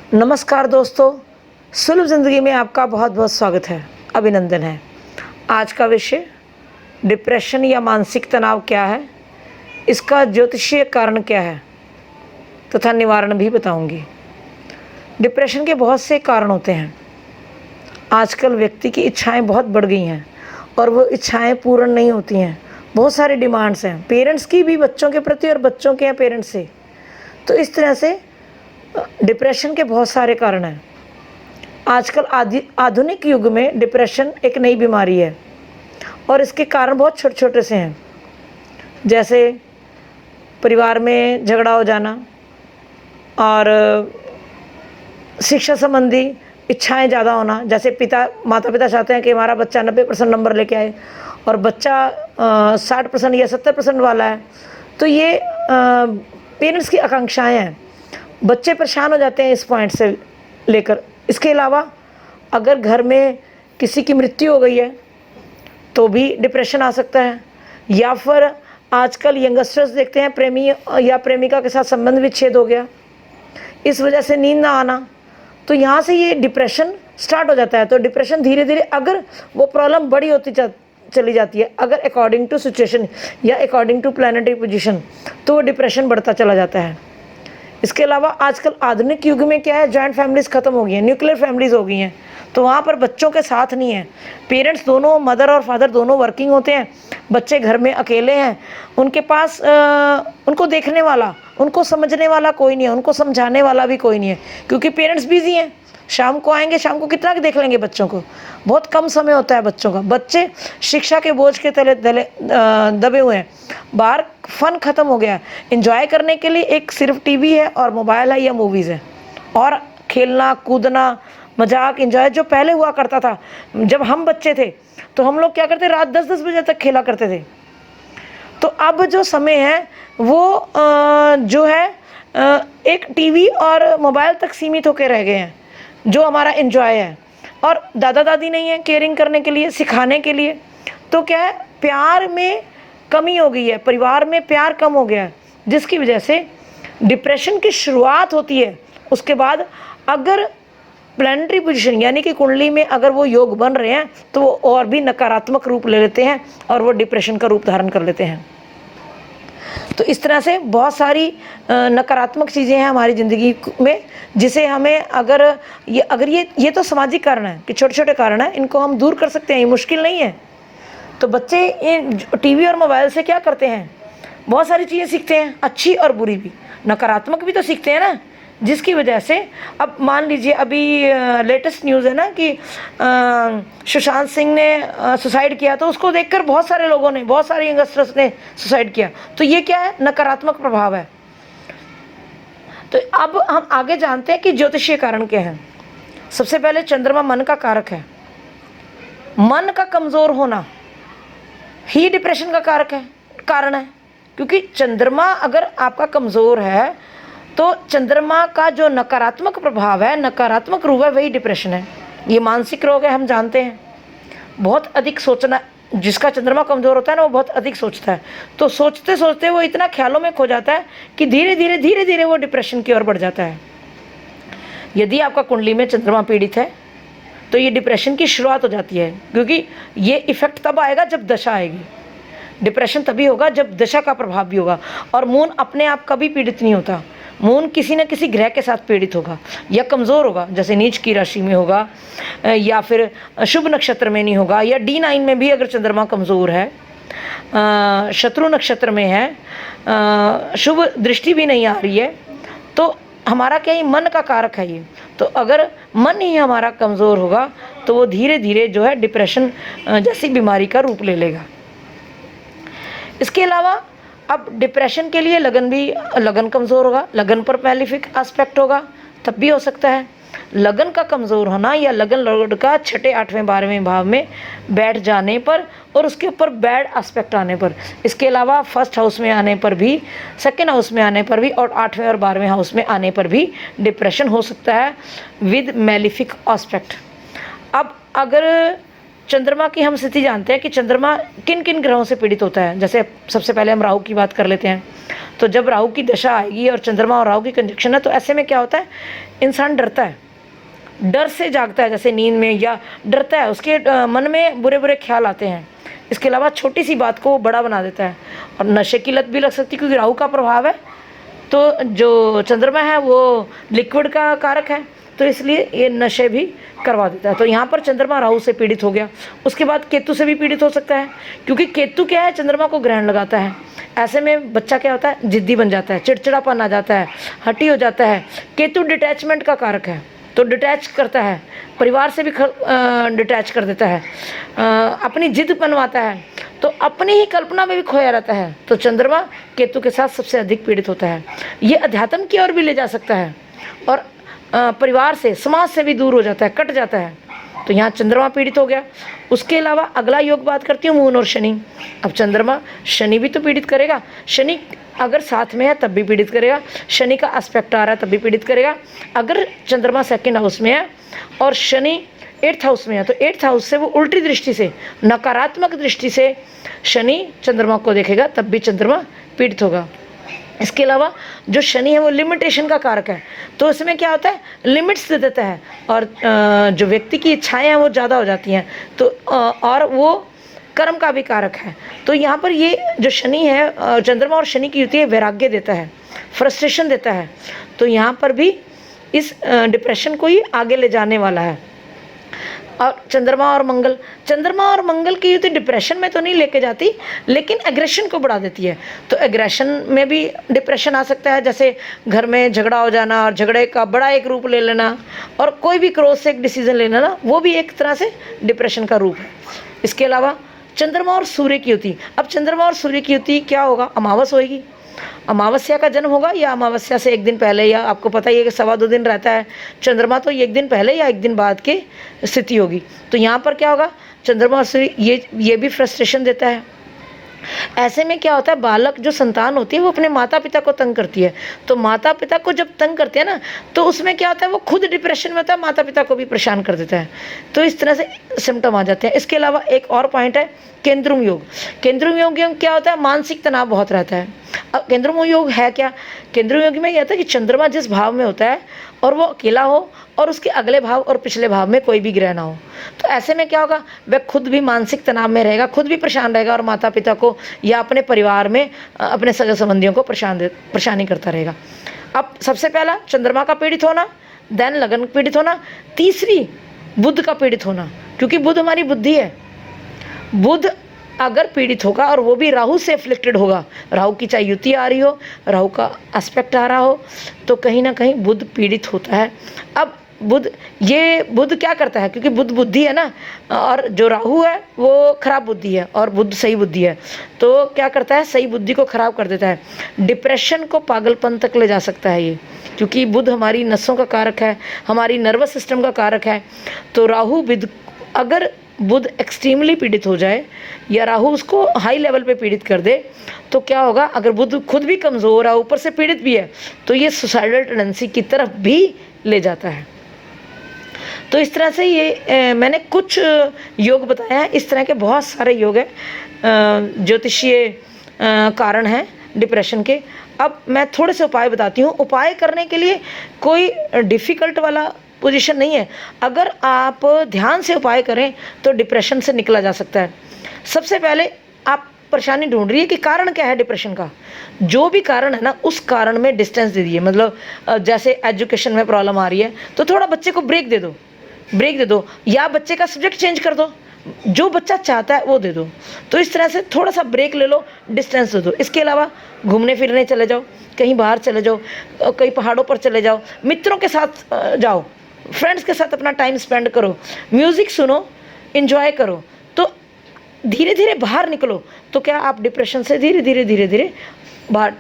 नमस्कार दोस्तों, सुलभ ज़िंदगी में आपका बहुत बहुत स्वागत है, अभिनंदन है। आज का विषय डिप्रेशन या मानसिक तनाव क्या है, इसका ज्योतिषीय कारण क्या है तथा निवारण भी बताऊंगी। डिप्रेशन के बहुत से कारण होते हैं। आजकल व्यक्ति की इच्छाएं बहुत बढ़ गई हैं और वो इच्छाएं पूर्ण नहीं होती हैं। बहुत सारे डिमांड्स हैं, पेरेंट्स की भी बच्चों के प्रति और बच्चों के पेरेंट्स से। तो इस तरह से डिप्रेशन के बहुत सारे कारण हैं। आजकल आधुनिक युग में डिप्रेशन एक नई बीमारी है और इसके कारण बहुत छोटे छोटे से हैं, जैसे परिवार में झगड़ा हो जाना और शिक्षा संबंधी इच्छाएं ज़्यादा होना। जैसे माता पिता चाहते हैं कि हमारा बच्चा 90% नंबर लेके आए और बच्चा 60% या 70% वाला है, तो ये पेरेंट्स की आकांक्षाएं हैं। बच्चे परेशान हो जाते हैं इस पॉइंट से लेकर। इसके अलावा अगर घर में किसी की मृत्यु हो गई है तो भी डिप्रेशन आ सकता है, या फिर आजकल यंगस्टर्स देखते हैं प्रेमी या प्रेमिका के साथ संबंध विच्छेद हो गया, इस वजह से नींद ना आना, तो यहाँ से ये डिप्रेशन स्टार्ट हो जाता है। तो डिप्रेशन धीरे धीरे अगर वो प्रॉब्लम बड़ी होती चली जाती है, अगर अकॉर्डिंग टू सिचुएशन या अकॉर्डिंग टू प्लानिटरी पोजीशन, तो वो डिप्रेशन बढ़ता चला जाता है। इसके अलावा आजकल आधुनिक युग में क्या है, जॉइंट फैमिलीज़ ख़त्म हो गई हैं, न्यूक्लियर फैमिलीज़ हो गई हैं, तो वहाँ पर बच्चों के साथ नहीं है। पेरेंट्स दोनों, मदर और फादर दोनों वर्किंग होते हैं, बच्चे घर में अकेले हैं, उनके पास उनको देखने वाला, उनको समझने वाला कोई नहीं है, उनको समझाने वाला भी कोई नहीं है, क्योंकि पेरेंट्स बिजी हैं। शाम को आएंगे, शाम को कितना देख लेंगे बच्चों को, बहुत कम समय होता है बच्चों का। बच्चे शिक्षा के बोझ के तले दबे हुए हैं। बाहर फन ख़त्म हो गया है, एंजॉय करने के लिए एक सिर्फ टीवी है और मोबाइल है या मूवीज़ है, और खेलना कूदना मजाक एंजॉय जो पहले हुआ करता था। जब हम बच्चे थे तो हम लोग क्या करते, रात 10-10 बजे तक खेला करते थे। तो अब जो समय है वो जो है एक टीवी और मोबाइल तक सीमित होकर रह गए हैं, जो हमारा एंजॉय है। और दादा दादी नहीं है केयरिंग करने के लिए, सिखाने के लिए, तो क्या है, प्यार में कमी हो गई है, परिवार में प्यार कम हो गया है, जिसकी वजह से डिप्रेशन की शुरुआत होती है। उसके बाद अगर प्लानिटरी पोजीशन यानी कि कुंडली में अगर वो योग बन रहे हैं तो वो और भी नकारात्मक रूप ले लेते हैं और वो डिप्रेशन का रूप धारण कर लेते हैं। तो इस तरह से बहुत सारी नकारात्मक चीज़ें हैं हमारी ज़िंदगी में, जिसे हमें अगर ये तो सामाजिक कारण है कि छोटे छोटे कारण हैं, इनको हम दूर कर सकते हैं, ये मुश्किल नहीं है। तो बच्चे इन टीवी और मोबाइल से क्या करते हैं, बहुत सारी चीज़ें सीखते हैं, अच्छी और बुरी भी, नकारात्मक भी तो सीखते हैं ना, जिसकी वजह से अब मान लीजिए अभी लेटेस्ट न्यूज़ है ना कि सुशांत सिंह ने सुसाइड किया, तो उसको देखकर बहुत सारे लोगों ने, बहुत सारे यंगस्टर्स ने सुसाइड किया। तो ये क्या है, नकारात्मक प्रभाव है। तो अब हम आगे जानते हैं कि ज्योतिषीय कारण क्या है। सबसे पहले चंद्रमा मन का कारक है। मन का कमज़ोर होना ही डिप्रेशन का कारण है, क्योंकि चंद्रमा अगर आपका कमज़ोर है तो चंद्रमा का जो नकारात्मक प्रभाव है, नकारात्मक रूप है, वही डिप्रेशन है। ये मानसिक रोग है, हम जानते हैं। बहुत अधिक सोचना, जिसका चंद्रमा कमज़ोर होता है ना, वो बहुत अधिक सोचता है, तो सोचते सोचते वो इतना ख्यालों में खो जाता है कि धीरे धीरे वो डिप्रेशन की ओर बढ़ जाता है। यदि आपका कुंडली में चंद्रमा पीड़ित है तो ये डिप्रेशन की शुरुआत हो जाती है, क्योंकि ये इफेक्ट तब आएगा जब दशा आएगी। डिप्रेशन तभी होगा जब दशा का प्रभाव भी होगा। और मून अपने आप कभी पीड़ित नहीं होता, मून किसी न किसी ग्रह के साथ पीड़ित होगा या कमज़ोर होगा, जैसे नीच की राशि में होगा, या फिर शुभ नक्षत्र में नहीं होगा, या D9 में भी अगर चंद्रमा कमज़ोर है, शत्रु नक्षत्र में है, शुभ दृष्टि भी नहीं आ रही है, तो हमारा क्या, ये मन का कारक है ये। तो अगर मन ही हमारा कमज़ोर होगा तो वो धीरे धीरे जो है डिप्रेशन जैसी बीमारी का रूप ले लेगा। इसके अलावा अब डिप्रेशन के लिए लगन कमज़ोर होगा, लगन पर मैलिफिक एस्पेक्ट होगा, तब भी हो सकता है। लगन का कमज़ोर होना या लगन लॉर्ड का 6, 8वें 12वें भाव में बैठ जाने पर और उसके ऊपर बैड एस्पेक्ट आने पर, इसके अलावा फर्स्ट हाउस में आने पर भी, सेकेंड हाउस में आने पर भी और 8वें और 12वें हाउस में आने पर भी डिप्रेशन हो सकता है विद मैलिफिक एस्पेक्ट। अब अगर चंद्रमा की हम स्थिति जानते हैं कि चंद्रमा किन किन ग्रहों से पीड़ित होता है। जैसे सबसे पहले हम राहु की बात कर लेते हैं। तो जब राहु की दशा आएगी और चंद्रमा और राहु की कंजक्शन है, तो ऐसे में क्या होता है, इंसान डरता है, डर से जागता है, जैसे नींद में, या डरता है, उसके मन में बुरे बुरे ख्याल आते हैं। इसके अलावा छोटी सी बात को बड़ा बना देता है, और नशे की लत भी लग सकती है, क्योंकि राहु का प्रभाव है। तो जो चंद्रमा है वो लिक्विड का कारक है, तो इसलिए ये नशे भी करवा देता है। तो यहाँ पर चंद्रमा राहु से पीड़ित हो गया। उसके बाद केतु से भी पीड़ित हो सकता है, क्योंकि केतु क्या है, चंद्रमा को ग्रहण लगाता है। ऐसे में बच्चा क्या होता है, जिद्दी बन जाता है, चिड़चिड़ापन आ जाता है, हठी हो जाता है। केतु डिटैचमेंट का कारक है, तो डिटैच करता है, परिवार से भी डिटैच कर देता है, अपनी जिद बनवाता है, तो अपनी ही कल्पना में भी खोया रहता है। तो चंद्रमा केतु के साथ सबसे अधिक पीड़ित होता है। ये अध्यात्म की ओर भी ले जा सकता है, और परिवार से, समाज से भी दूर हो जाता है, कट जाता है। तो यहाँ चंद्रमा पीड़ित हो गया। उसके अलावा अगला योग बात करती हूँ, मून और शनि। अब चंद्रमा शनि भी तो पीड़ित करेगा। शनि अगर साथ में है तब भी पीड़ित करेगा, शनि का एस्पेक्ट आ रहा है तब भी पीड़ित करेगा। अगर चंद्रमा सेकंड हाउस में है और शनि 8th हाउस में है, तो 8th हाउस से वो उल्टी दृष्टि से, नकारात्मक दृष्टि से शनि चंद्रमा को देखेगा, तब भी चंद्रमा पीड़ित होगा। इसके अलावा जो शनि है वो लिमिटेशन का कारक है, तो इसमें क्या होता है, लिमिट्स दे देता है, और जो व्यक्ति की इच्छाएं हैं वो ज़्यादा हो जाती हैं, तो और वो कर्म का भी कारक है। तो यहाँ पर ये जो शनि है, चंद्रमा और शनि की युति है, वैराग्य देता है, फ्रस्ट्रेशन देता है। तो यहाँ पर भी इस डिप्रेशन को ही आगे ले जाने वाला है। और चंद्रमा और मंगल की युति डिप्रेशन में तो नहीं लेके जाती, लेकिन एग्रेशन को बढ़ा देती है। तो एग्रेशन में भी डिप्रेशन आ सकता है, जैसे घर में झगड़ा हो जाना, और झगड़े का बड़ा एक रूप ले लेना, और कोई भी क्रोध से एक डिसीजन लेना ना, वो भी एक तरह से डिप्रेशन का रूप है। इसके अलावा चंद्रमा और सूर्य की युति। अब चंद्रमा और सूर्य की युति क्या होगा, अमावस होगी। अमावस्या का जन्म होगा, या अमावस्या से एक दिन पहले, या आपको पता ही है कि 2.25 दिन रहता है चंद्रमा, तो एक दिन पहले या एक दिन बाद की स्थिति होगी। तो यहाँ पर क्या होगा, चंद्रमा और सूर्य ये भी फ्रस्ट्रेशन देता है। ऐसे में क्या होता है, बालक जो संतान होती है वो अपने माता पिता को तंग करती है। तो माता पिता को जब तंग करते हैं ना, तो उसमें क्या होता है, वो खुद डिप्रेशन में होता है, माता पिता को भी परेशान कर देता है। तो इस तरह से सिम्टम आ जाते हैं। इसके अलावा एक और पॉइंट है, केंद्रुम योग। केंद्रुम योग में क्या होता है, मानसिक तनाव बहुत रहता है। अब केंद्रुम योग है क्या, केंद्रुम योग में यह होता है कि चंद्रमा जिस भाव में होता है और वो अकेला हो, और उसके अगले भाव और पिछले भाव में कोई भी ग्रह ना हो, तो ऐसे में क्या होगा, वह खुद भी मानसिक तनाव में रहेगा, खुद भी परेशान रहेगा, और माता पिता को या अपने परिवार में अपने सगे संबंधियों को परेशानी करता रहेगा। अब सबसे पहला चंद्रमा का पीड़ित होना, देन लगन पीड़ित होना, तीसरी बुध का पीड़ित होना, क्योंकि बुध हमारी बुद्धि है। बुध अगर पीड़ित होगा, और वो भी राहु से अफ्लिक्टेड होगा, राहु की चाहे युति आ रही हो, राहु का एस्पेक्ट आ रहा हो, तो कहीं ना कहीं बुध पीड़ित होता है। अब बुध क्या करता है, क्योंकि बुध बुद्धि है ना, और जो राहु है वो खराब बुद्धि है, और बुध सही बुद्धि है, तो क्या करता है, सही बुद्धि को खराब कर देता है। डिप्रेशन को पागलपन तक ले जा सकता है ये, क्योंकि बुध हमारी नसों का कारक है, हमारी नर्वस सिस्टम का कारक है। तो राहु अगर बुध एक्सट्रीमली पीड़ित हो जाए, या राहु उसको हाई लेवल पे पीड़ित कर दे, तो क्या होगा, अगर बुध खुद भी कमज़ोर है, ऊपर से पीड़ित भी है, तो ये सुसाइडल टेंडेंसी की तरफ भी ले जाता है। तो इस तरह से ये मैंने कुछ योग बताया है। इस तरह के बहुत सारे योग हैं, ज्योतिषीय कारण हैं डिप्रेशन के। अब मैं थोड़े से उपाय बताती हूँ। उपाय करने के लिए कोई डिफ़िकल्ट वाला पोजीशन नहीं है। अगर आप ध्यान से उपाय करें तो डिप्रेशन से निकला जा सकता है। सबसे पहले आप परेशानी ढूंढ रही है कि कारण क्या है डिप्रेशन का। जो भी कारण है ना, उस कारण में डिस्टेंस दे दिए। मतलब जैसे एजुकेशन में प्रॉब्लम आ रही है तो थोड़ा बच्चे को ब्रेक दे दो, या बच्चे का सब्जेक्ट चेंज कर दो, जो बच्चा चाहता है वो दे दो। तो इस तरह से थोड़ा सा ब्रेक ले लो, डिस्टेंस दे दो। इसके अलावा घूमने फिरने चले जाओ, कहीं बाहर चले जाओ, कहीं पहाड़ों पर चले जाओ, मित्रों के साथ जाओ, फ्रेंड्स के साथ अपना टाइम स्पेंड करो, म्यूज़िक सुनो, एंजॉय करो। तो धीरे धीरे बाहर निकलो, तो क्या आप डिप्रेशन से धीरे धीरे बाहर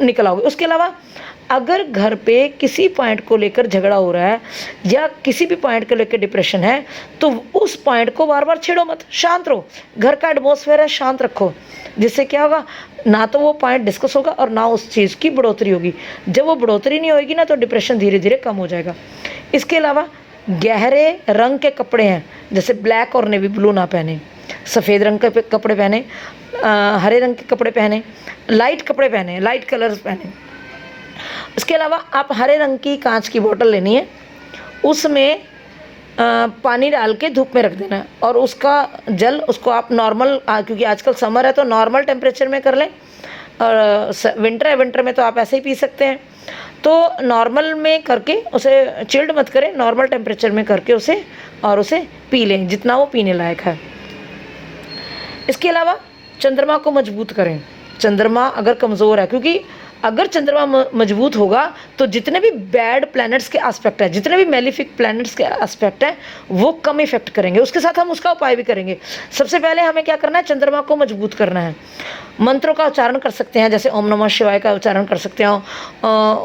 निकल आओगे। उसके अलावा अगर घर पे किसी पॉइंट को लेकर झगड़ा हो रहा है या किसी भी पॉइंट को लेकर डिप्रेशन है, तो उस पॉइंट को बार बार छेड़ो मत, शांत रहो। घर का एटमॉस्फेयर है, शांत रखो, जिससे क्या होगा, ना तो वो पॉइंट डिस्कस होगा और ना उस चीज़ की बढ़ोतरी होगी। जब वो बढ़ोतरी नहीं होगी ना, तो डिप्रेशन धीरे धीरे कम हो जाएगा। इसके अलावा गहरे रंग के कपड़े हैं, जैसे ब्लैक और नेवी ब्लू ना पहने, सफ़ेद रंग के कपड़े पहने, हरे रंग के कपड़े पहने, लाइट कपड़े पहने, लाइट कलर्स पहने। इसके अलावा आप हरे रंग की कांच की बोतल लेनी है, उसमें पानी डाल के धूप में रख देना है और उसका जल उसको आप नॉर्मल, क्योंकि आजकल समर है तो नॉर्मल टेम्परेचर में कर लें, और विंटर में तो आप ऐसे ही पी सकते हैं। तो नॉर्मल में करके उसे चिल्ड मत करें, नॉर्मल टेम्परेचर में करके उसे पी लें जितना वो पीने लायक है। इसके अलावा चंद्रमा को मजबूत करें। चंद्रमा अगर कमज़ोर है, क्योंकि अगर चंद्रमा मजबूत होगा तो जितने भी बैड प्लैनेट्स के एस्पेक्ट हैं, जितने भी मेलिफिक प्लैनेट्स के एस्पेक्ट हैं, वो कम इफेक्ट करेंगे। उसके साथ हम उसका उपाय भी करेंगे। सबसे पहले हमें क्या करना है, चंद्रमा को मजबूत करना है। मंत्रों का उच्चारण कर सकते हैं, जैसे ओम नमः शिवाय का उच्चारण कर सकते हैं,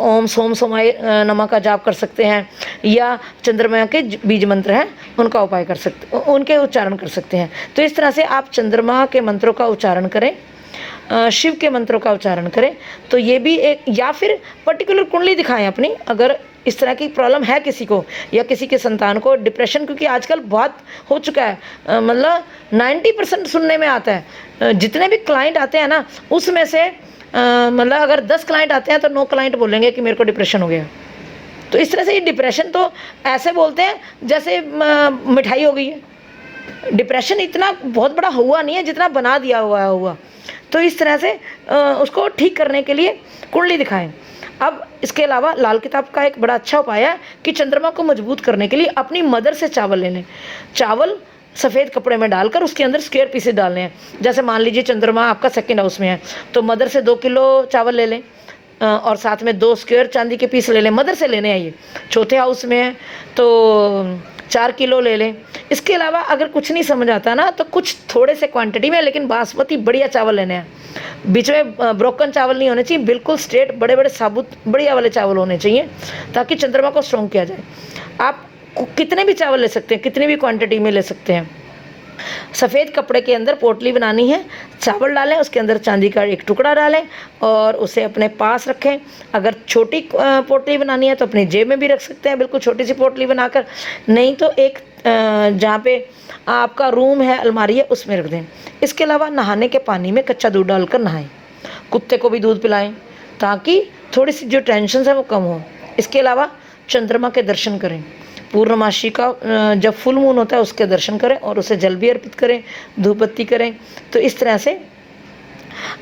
ओम सोम सोमाय नमः का जाप कर सकते हैं, या चंद्रमा के बीज मंत्र हैं उनका उनके उच्चारण कर सकते हैं। तो इस तरह से आप चंद्रमा के मंत्रों का उच्चारण करें, शिव के मंत्रों का उच्चारण करें। तो ये भी एक, या फिर पर्टिकुलर कुंडली दिखाएं अपनी, अगर इस तरह की प्रॉब्लम है किसी को या किसी के संतान को, डिप्रेशन, क्योंकि आजकल बहुत हो चुका है, मतलब 90% सुनने में आता है। जितने भी क्लाइंट आते हैं ना, उसमें से मतलब अगर 10 क्लाइंट आते हैं तो 9 क्लाइंट बोलेंगे कि मेरे को डिप्रेशन हो गया। तो इस तरह से ये डिप्रेशन तो ऐसे बोलते हैं जैसे मिठाई हो गई है। डिप्रेशन इतना बहुत बड़ा हुआ नहीं है जितना बना दिया हुआ। तो इस तरह से उसको ठीक करने के लिए कुंडली दिखाएं। अब इसके अलावा लाल किताब का एक बड़ा अच्छा उपाय है कि चंद्रमा को मजबूत करने के लिए अपनी मदर से चावल ले लें। चावल सफ़ेद कपड़े में डालकर उसके अंदर स्क्वायर पीसेस डालने हैं। जैसे मान लीजिए चंद्रमा आपका 2nd हाउस में है, तो मदर से 2 किलो चावल ले लें और साथ में 2 स्क्वायर चांदी के पीस ले लें। मदर से लेने हैं। ये 4थे हाउस में है तो 4 किलो ले लें। इसके अलावा अगर कुछ नहीं समझ आता ना, तो कुछ थोड़े से क्वांटिटी में, लेकिन बासमती बढ़िया चावल लेने हैं। बीच में ब्रोकन चावल नहीं होने चाहिए, बिल्कुल स्ट्रेट बड़े बड़े साबुत बढ़िया वाले चावल होने चाहिए, ताकि चंद्रमा को स्ट्रॉन्ग किया जाए। आप कितने भी चावल ले सकते हैं, कितनी भी क्वांटिटी में ले सकते हैं। सफ़ेद कपड़े के अंदर पोटली बनानी है, चावल डालें, उसके अंदर चांदी का एक टुकड़ा डालें और उसे अपने पास रखें। अगर छोटी पोटली बनानी है तो अपनी जेब में भी रख सकते हैं, बिल्कुल छोटी सी पोटली बनाकर। नहीं तो एक जहाँ पे आपका रूम है, अलमारी है, उसमें रख दें। इसके अलावा नहाने के पानी में कच्चा दूध डालकर नहाएं। कुत्ते को भी दूध पिलाएं ताकि थोड़ी सी जो टेंशन है वो कम हो। इसके अलावा चंद्रमा के दर्शन करें। पूर्णमासी का जब फुल मून होता है उसके दर्शन करें और उसे जल भी अर्पित करें, धूप बत्ती करें। तो इस तरह से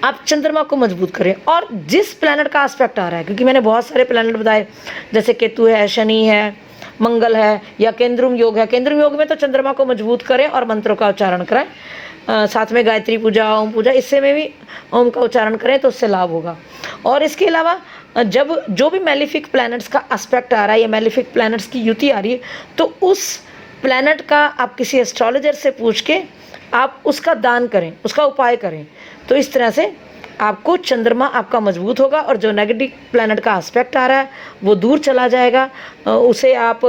आप चंद्रमा को मजबूत करें। और जिस प्लैनेट का एस्पेक्ट आ रहा है, क्योंकि मैंने बहुत सारे प्लैनेट बताए, जैसे केतु है, शनि है, मंगल है, या केंद्रुम योग है। केंद्रुम योग में तो चंद्रमा को मजबूत करें और मंत्रों का उच्चारण कराएं, साथ में गायत्री पूजा, ओम पूजा, इससे में भी ओम का उच्चारण करें तो उससे लाभ होगा। और इसके अलावा जब जो भी मेलिफिक प्लैनेट्स का एस्पेक्ट आ रहा है या मेलिफिक प्लैनेट्स की युति आ रही है, तो उस प्लैनेट का आप किसी एस्ट्रोलॉजर से पूछ के आप उसका दान करें, उसका उपाय करें। तो इस तरह से आपको चंद्रमा आपका मजबूत होगा और जो नेगेटिव प्लैनेट का एस्पेक्ट आ रहा है वो दूर चला जाएगा। उसे आप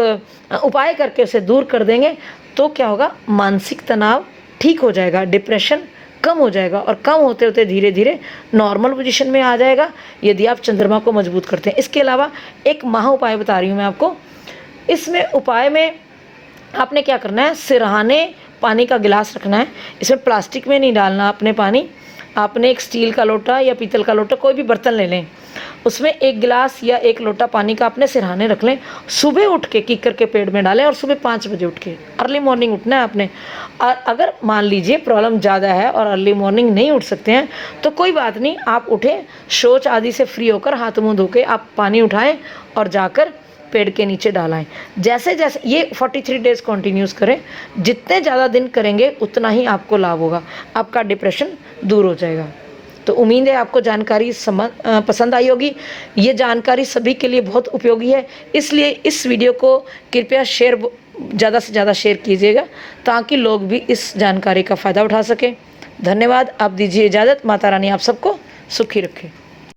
उपाय करके उसे दूर कर देंगे तो क्या होगा, मानसिक तनाव ठीक हो जाएगा, डिप्रेशन कम हो जाएगा और कम होते होते धीरे धीरे नॉर्मल पोजीशन में आ जाएगा यदि आप चंद्रमा को मजबूत करते हैं। इसके अलावा एक महा उपाय बता रही हूँ मैं आपको। इसमें उपाय में आपने क्या करना है, सिरहाने पानी का गिलास रखना है। इसमें प्लास्टिक में नहीं डालना आपने पानी, आपने एक स्टील का लोटा या पीतल का लोटा, कोई भी बर्तन ले लें, उसमें 1 गिलास या 1 लोटा पानी का अपने सिरहाने रख लें। सुबह उठ के कीकर के पेड़ में डालें और सुबह 5 बजे उठ के, अर्ली मॉर्निंग उठना है आपने। और अगर मान लीजिए प्रॉब्लम ज़्यादा है और अर्ली मॉर्निंग नहीं उठ सकते हैं तो कोई बात नहीं, आप उठें, शौच आदि से फ्री होकर हाथ मुँह धो के आप पानी उठाएँ और जाकर पेड़ के नीचे डालें। जैसे जैसे ये 43 डेज़ कंटिन्यूस करें, जितने ज़्यादा दिन करेंगे उतना ही आपको लाभ होगा, आपका डिप्रेशन दूर हो जाएगा। तो उम्मीद है आपको जानकारी पसंद आई होगी। ये जानकारी सभी के लिए बहुत उपयोगी है, इसलिए इस वीडियो को कृपया ज़्यादा से ज़्यादा शेयर कीजिएगा ताकि लोग भी इस जानकारी का फ़ायदा उठा सकें। धन्यवाद। आप दीजिए इजाज़त। माता रानी आप सबको सुखी रखे।